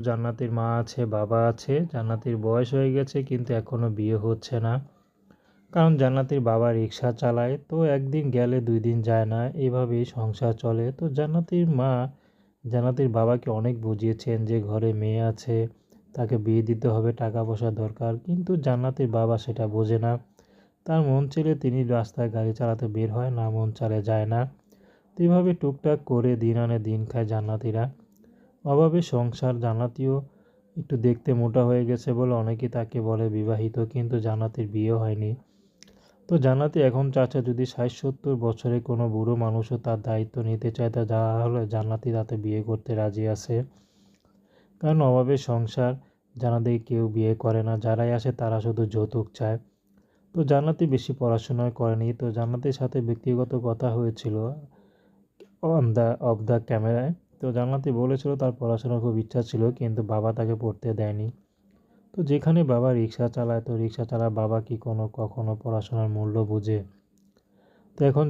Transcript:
জান্নাতির মা আছে, বাবা আছে। জান্নাতির বয়স হয়ে গেছে কিন্তু এখনও বিয়ে হচ্ছে না। কারণ জান্নাতির বাবা রিক্সা চালায়, তো একদিন গেলে 2 দিন যায় না, এভাবেই সংসার চলে। তো জান্নাতির মা জান্নাতির বাবাকে অনেক বুঝিয়েছেন যে ঘরে মেয়ে আছে, তাকে বিয়ে দিতে হবে, টাকা পয়সা দরকার। কিন্তু জান্নাতির বাবা সেটা বোঝে না। তার মন চেলে তিনি রাস্তায় গাড়ি চালাতে বের হয়, না মন চালে যায় না। তো এভাবে টুকটাক করে দিন আনে দিন খায় জান্নাতিরা। অভাবে সংসার। জান্নাতিও একটু দেখতে মোটা হয়ে গেছে বলে অনেকে তাকে বলে বিবাহিত, কিন্তু জান্নাতির বিয়ে হয়নি। তো জান্নাতি এখন চাচা যদি 60-70 বছরে কোনো বুড়ো মানুষও তার দায়িত্ব নিতে চায়, তা তাহলে জান্নাতি তাতে বিয়ে করতে রাজি আছে। কারণ অভাবে সংসার, জান্নাতি কেউ বিয়ে করে না, যারাই আসে তারা শুধু যৌতুক চায়। তো জান্নাতি বেশি পড়াশোনা করেনি। তো জান্নাতির সাথে ব্যক্তিগত কথা হয়েছিল অফ দ্য ক্যামেরায়। তো জান্নাতি বলেছিল তার পড়াশোনার খুব ইচ্ছা ছিল, কিন্তু বাবা তাকে পড়তে দেয়নি। তো যেখানে বাবা রিক্সা চালায়, তো রিক্সা চালায় বাবা কি কখনো পড়াশোনার মূল্য বুঝে? তো এখন